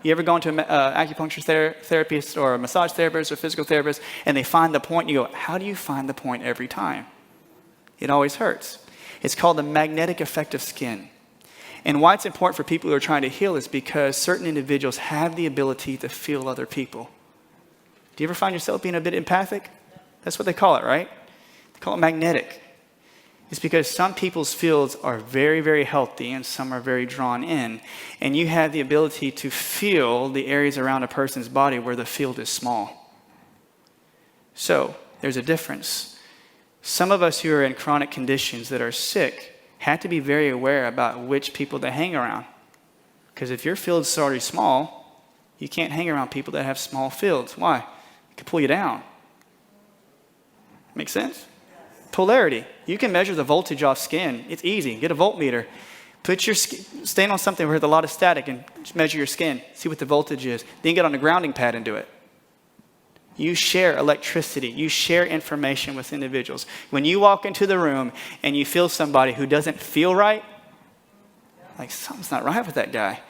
You ever gone to an acupuncture therapist or a massage therapist or physical therapist, and they find the point, and you go, how do you find the point every time? It always hurts. It's called the magnetic effect of skin. And why it's important for people who are trying to heal is because certain individuals have the ability to feel other people. Do you ever find yourself being a bit empathic? That's what they call it, right? They call it magnetic. It's because some people's fields are very, very healthy and some are very drawn in. And you have the ability to feel the areas around a person's body where the field is small. So there's a difference. Some of us who are in chronic conditions that are sick have to be very aware about which people they hang around. Because if your field's already small, you can't hang around people that have small fields. Why? It could pull you down. Make sense? Polarity. You can measure the voltage off skin. It's easy. Get a voltmeter. Stand on something with a lot of static and just measure your skin. See what the voltage is. Then get on a grounding pad and do it. You share electricity. You share information with individuals. When you walk into the room and you feel somebody who doesn't feel right, like something's not right with that guy.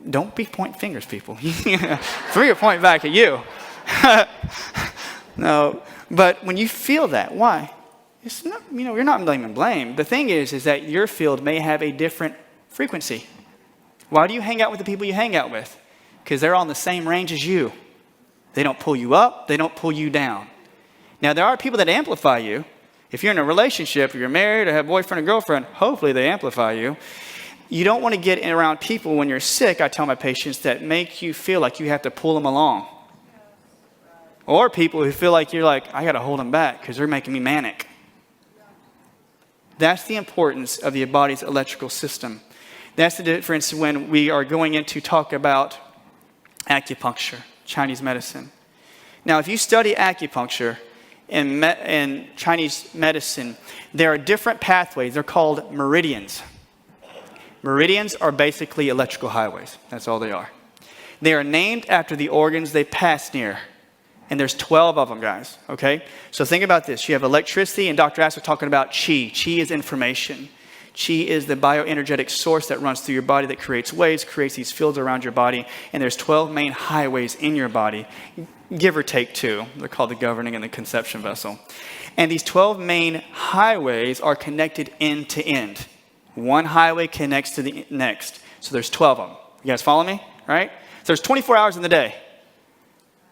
Don't be pointing fingers, people. Throw your point back at you. No, but when you feel that, why? It's not, you're not blaming blame. The thing is that your field may have a different frequency. Why do you hang out with the people you hang out with? Because they're on the same range as you. They don't pull you up. They don't pull you down. Now, there are people that amplify you. If you're in a relationship, or you're married, or have a boyfriend or girlfriend, hopefully they amplify you. You don't want to get around people when you're sick, I tell my patients, that make you feel like you have to pull them along. Or people who feel like you're like, I got to hold them back because they're making me manic. That's the importance of the body's electrical system. That's the difference when we are going in to talk about acupuncture, Chinese medicine. Now, if you study acupuncture and Chinese medicine, there are different pathways. They're called meridians. Meridians are basically electrical highways. That's all they are. They are named after the organs they pass near. And there's 12 of them, guys, okay? So think about this. You have electricity, and Dr. Ass was talking about chi. Chi is information. Chi is the bioenergetic source that runs through your body that creates waves, creates these fields around your body. And there's 12 main highways in your body, give or take 2. They're called the governing and the conception vessel. And these 12 main highways are connected end to end. One highway connects to the next. So there's 12 of them. You guys follow me? Right? So there's 24 hours in the day.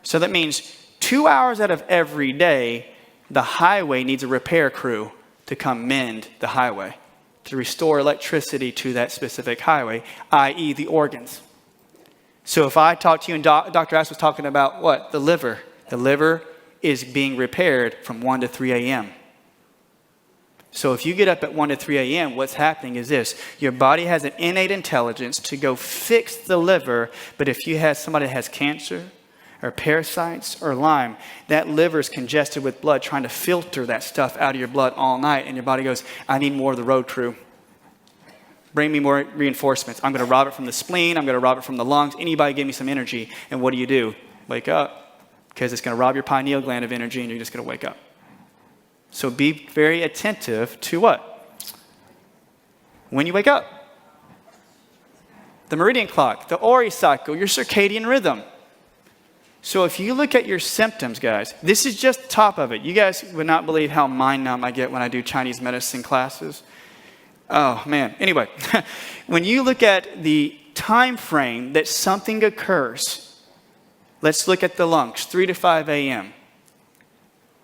So that means 2 hours out of every day, the highway needs a repair crew to come mend the highway, to restore electricity to that specific highway, i.e. the organs. So if I talk to you and Dr. Ass was talking about what? The liver. The liver is being repaired from 1 to 3 a.m. So if you get up at 1 to 3 a.m., what's happening is this. Your body has an innate intelligence to go fix the liver, but if you have somebody that has cancer, or parasites, or Lyme, that liver is congested with blood trying to filter that stuff out of your blood all night, and your body goes, I need more of the road crew. Bring me more reinforcements. I'm going to rob it from the spleen. I'm going to rob it from the lungs. Anybody give me some energy. And what do? Wake up, because it's going to rob your pineal gland of energy, and you're just going to wake up. So be very attentive to what? When you wake up. The meridian clock, the Ori cycle, your circadian rhythm. So if you look at your symptoms, guys, this is just top of it. You guys would not believe how mind numb I get when I do Chinese medicine classes. Oh, man. Anyway, when you look at the time frame that something occurs, let's look at the lungs, 3 to 5 a.m.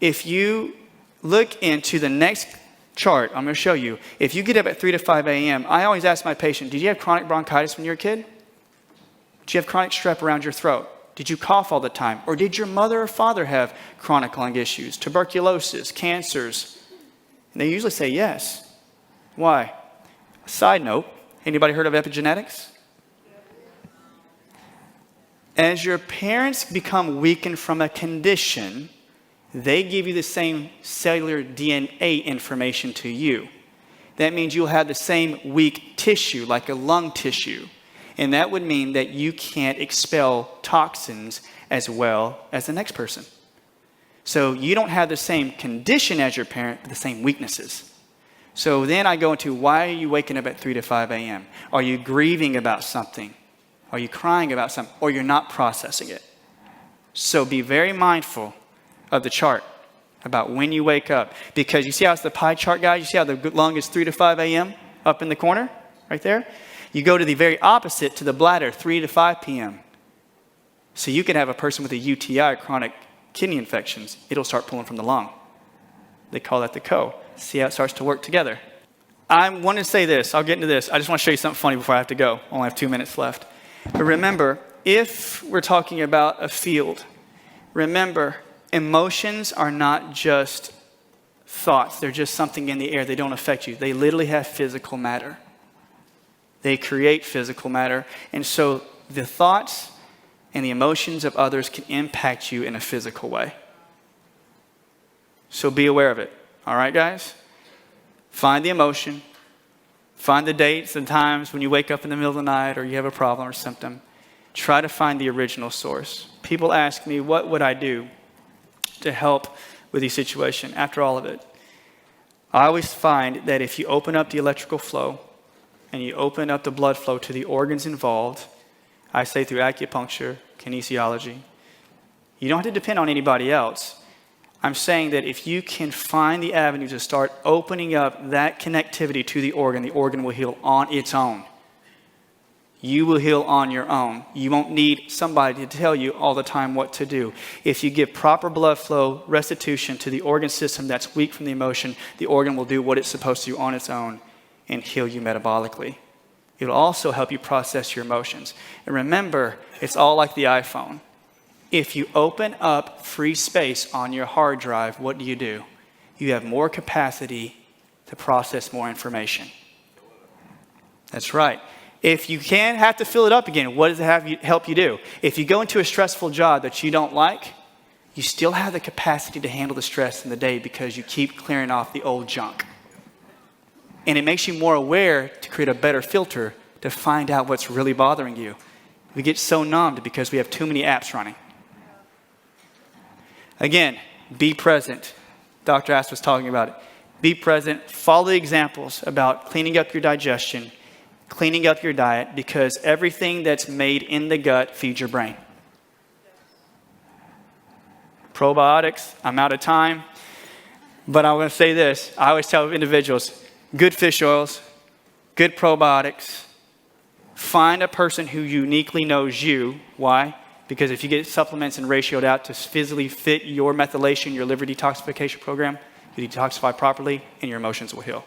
If you look into the next chart, I'm going to show you. If you get up at 3 to 5 a.m., I always ask my patient, did you have chronic bronchitis when you were a kid? Did you have chronic strep around your throat? Did you cough all the time? Or did your mother or father have chronic lung issues, tuberculosis, cancers? And they usually say yes. Why? Side note, anybody heard of epigenetics? As your parents become weakened from a condition, they give you the same cellular DNA information to you. That means you'll have the same weak tissue, like a lung tissue. And that would mean that you can't expel toxins as well as the next person. So you don't have the same condition as your parent, but the same weaknesses. So then I go into, why are you waking up at 3 to 5 a.m.? Are you grieving about something? Are you crying about something? Or you're not processing it. So be very mindful of the chart about when you wake up. Because you see how it's the pie chart, guys? You see how the lung is 3 to 5 a.m. up in the corner, right there? You go to the very opposite to the bladder, 3 to 5 p.m. So you could have a person with a UTI, chronic kidney infections. It'll start pulling from the lung. They call that the CO. See how it starts to work together. I want to say this. I'll get into this. I just want to show you something funny before I have to go. I only have 2 minutes left. But remember, if we're talking about a field, remember, emotions are not just thoughts. They're just something in the air. They don't affect you. They literally have physical matter. They create physical matter. And so the thoughts and the emotions of others can impact you in a physical way. So be aware of it. All right, guys? Find the emotion. Find the dates and times when you wake up in the middle of the night or you have a problem or symptom. Try to find the original source. People ask me, what would I do to help with these situations after all of it? I always find that if you open up the electrical flow and you open up the blood flow to the organs involved, I say through acupuncture, kinesiology, you don't have to depend on anybody else. I'm saying that if you can find the avenue to start opening up that connectivity to the organ will heal on its own. You will heal on your own. You won't need somebody to tell you all the time what to do. If you give proper blood flow restitution to the organ system that's weak from the emotion, the organ will do what it's supposed to do on its own and heal you metabolically. It'll also help you process your emotions. And remember, it's all like the iPhone. If you open up free space on your hard drive, what do? You have more capacity to process more information. That's right. If you have to fill it up again, what does it help you do? If you go into a stressful job that you don't like, you still have the capacity to handle the stress in the day because you keep clearing off the old junk. And it makes you more aware to create a better filter to find out what's really bothering you. We get so numbed because we have too many apps running. Again, be present. Dr. Ass was talking about it. Be present. Follow the examples about cleaning up your digestion, cleaning up your diet, because everything that's made in the gut feeds your brain. Probiotics, I'm out of time. But I want to say this. I always tell individuals, good fish oils, good probiotics. Find a person who uniquely knows you. Why? Because if you get supplements and ratioed out to physically fit your methylation, your liver detoxification program, you detoxify properly and your emotions will heal.